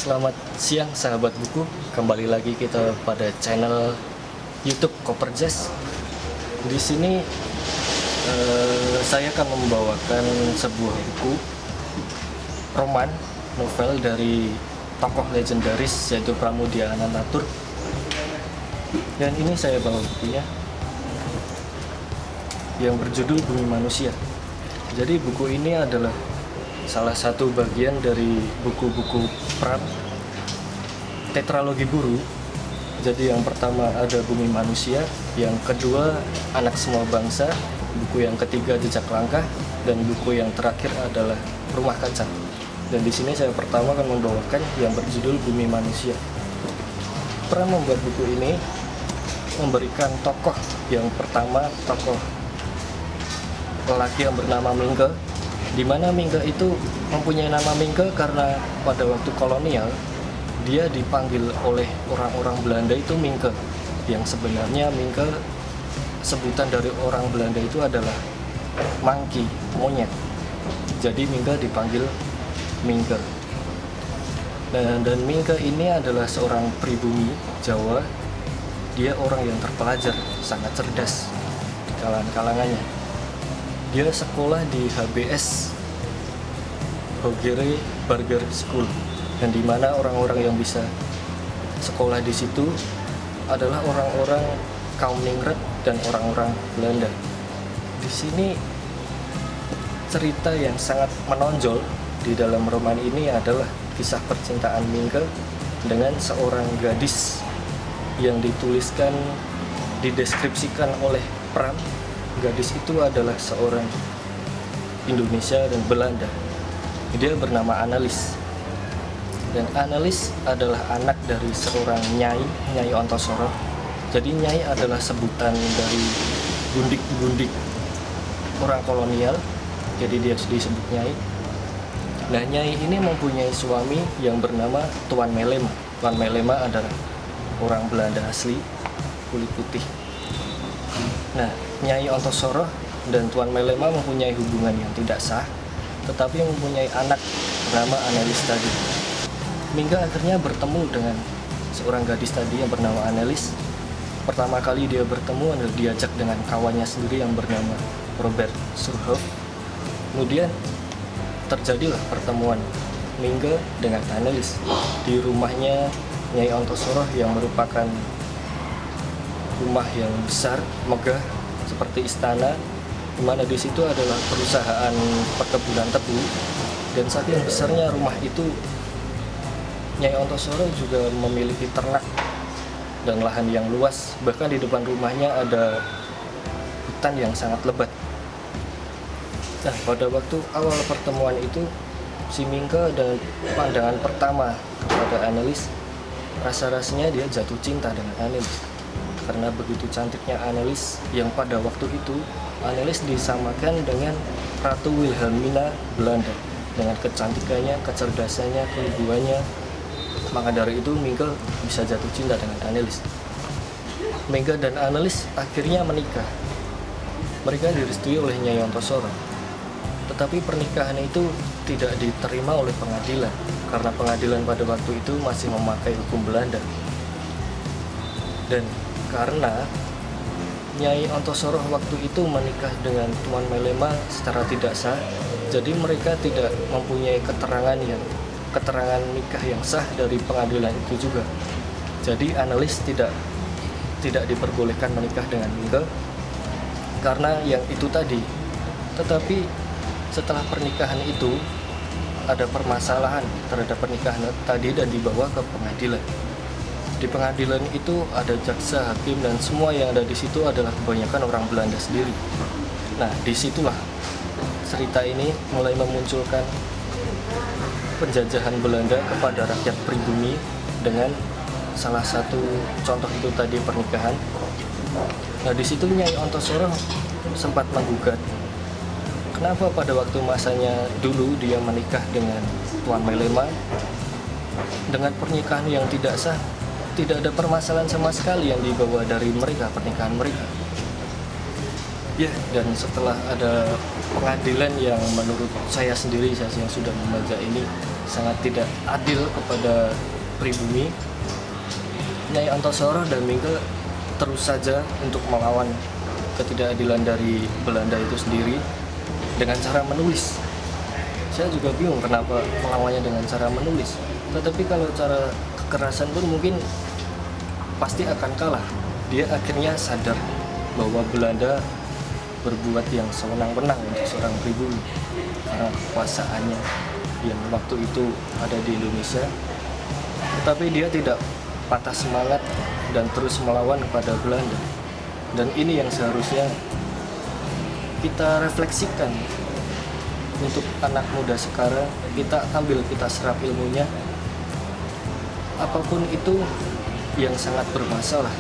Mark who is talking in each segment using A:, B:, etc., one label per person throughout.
A: Selamat siang sahabat buku, kembali lagi kita pada channel YouTube Koper Jazz. Di sini saya akan membawakan sebuah buku roman novel dari tokoh legendaris yaitu Pramudia Anantatur. Dan ini saya bawa bukunya yang berjudul Bumi Manusia. Jadi buku ini adalah salah satu bagian dari buku-buku Pram tetralogi Buru. Jadi yang pertama ada Bumi Manusia, yang kedua Anak Semua Bangsa, buku yang ketiga Jejak Langkah, dan buku yang terakhir adalah Rumah Kaca. Dan di sini saya pertama akan membawakan yang berjudul Bumi Manusia. Pram membuat buku ini memberikan tokoh yang pertama, tokoh lelaki yang bernama Mingke, di mana Mingke itu mempunyai nama Mingke karena pada waktu kolonial dia dipanggil oleh orang-orang Belanda itu Mingke, yang sebenarnya Mingke sebutan dari orang Belanda itu adalah monkey, monyet. Jadi Mingke dipanggil Mingke. Dan Mingke ini adalah seorang pribumi Jawa. Dia orang yang terpelajar, sangat cerdas di kalangan-kalangannya. Dia sekolah di HBS, Hogere Burger School, dan di mana orang-orang yang bisa sekolah di situ adalah orang-orang kaum ningrat dan orang-orang Belanda. Di sini cerita yang sangat menonjol di dalam roman ini adalah kisah percintaan Mingke dengan seorang gadis yang dideskripsikan oleh Pram. Gadis itu adalah seorang Indonesia dan Belanda. Dia bernama Annelies. Dan Annelies adalah anak dari seorang Nyai Ontosoro. Jadi Nyai adalah sebutan dari gundik-gundik orang kolonial. Jadi dia disebut Nyai. Nah, Nyai ini mempunyai suami yang bernama Tuan Melema. Tuan Melema adalah orang Belanda asli, kulit putih. Nah, Nyai Ontosoro dan Tuan Melema mempunyai hubungan yang tidak sah, tetapi mempunyai anak bernama Annelies tadi. Mingke akhirnya bertemu dengan seorang gadis tadi yang bernama Annelies. Pertama kali dia bertemu adalah diajak dengan kawannya sendiri yang bernama Robert Surhoff. Kemudian terjadilah pertemuan Mingke dengan Annelies di rumahnya Nyai Ontosoro yang merupakan rumah yang besar, megah, seperti istana, di mana di situ adalah perusahaan perkebunan tebu. Dan saking besarnya rumah itu, Nyai Ontosoro juga memiliki ternak dan lahan yang luas. Bahkan di depan rumahnya ada hutan yang sangat lebat. Nah, pada waktu awal pertemuan itu, si Mingke dan pandangan pertama kepada Annelies, rasa-rasanya dia jatuh cinta dengan Annelies. Karena begitu cantiknya Annelies, yang pada waktu itu Annelies disamakan dengan Ratu Wilhelmina Belanda dengan kecantikannya, kecerdasannya, keluguannya. Maka dari itu Mingke bisa jatuh cinta dengan Annelies. Mingke dan Annelies akhirnya menikah. Mereka direstui oleh Nyai Ontosoro. Tetapi pernikahan itu tidak diterima oleh pengadilan karena pengadilan pada waktu itu masih memakai hukum Belanda. Dan karena Nyai Ontosoro waktu itu menikah dengan Tuan Melema secara tidak sah, jadi mereka tidak mempunyai keterangan nikah yang sah dari pengadilan itu juga. Jadi Annelies tidak diperbolehkan menikah dengan Mingke karena yang itu tadi. Tetapi setelah pernikahan itu ada permasalahan terhadap pernikahan tadi dan dibawa ke pengadilan. Di pengadilan itu ada jaksa, hakim, dan semua yang ada di situ adalah kebanyakan orang Belanda sendiri. Nah, disitulah cerita ini mulai memunculkan penjajahan Belanda kepada rakyat pribumi dengan salah satu contoh itu tadi pernikahan. Nah, di situ Nyai Ontosoro sempat menggugat. Kenapa pada waktu masanya dulu dia menikah dengan Tuan Melema dengan pernikahan yang tidak sah? Tidak ada permasalahan sama sekali yang dibawa dari pernikahan mereka. Ya, dan setelah ada pengadilan yang menurut saya sendiri, saya yang sudah membaca ini, sangat tidak adil kepada pribumi, Nyai Antoseloro dan Mingke terus saja untuk melawan ketidakadilan dari Belanda itu sendiri dengan cara menulis. Saya juga bingung kenapa melawannya dengan cara menulis. Tetapi kalau cara kekerasan pun mungkin pasti akan kalah. Dia akhirnya sadar bahwa Belanda berbuat yang sewenang-wenang untuk seorang pribumi karena kekuasaannya yang waktu itu ada di Indonesia. Tetapi dia tidak patah semangat dan terus melawan kepada Belanda. Dan ini yang seharusnya kita refleksikan untuk anak muda sekarang. Kita ambil, kita serap ilmunya. Apapun itu yang sangat bermasalah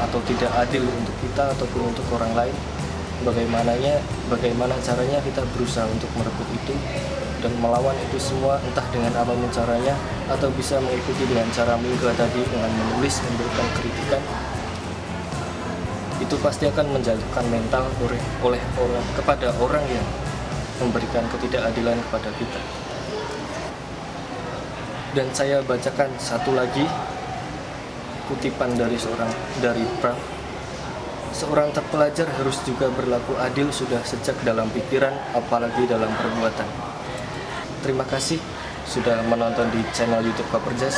A: atau tidak adil untuk kita ataupun untuk orang lain, bagaimana caranya kita berusaha untuk merebut itu dan melawan itu semua, entah dengan apapun caranya, atau bisa mengikuti dengan cara Mingke tadi, dengan menulis, memberikan kritikan. Itu pasti akan menjatuhkan mental oleh orang kepada orang yang memberikan ketidakadilan kepada kita. Dan saya bacakan satu lagi kutipan dari Pram. Seorang terpelajar harus juga berlaku adil sudah sejak dalam pikiran, apalagi dalam perbuatan. Terima kasih sudah menonton di channel YouTube Koperjas.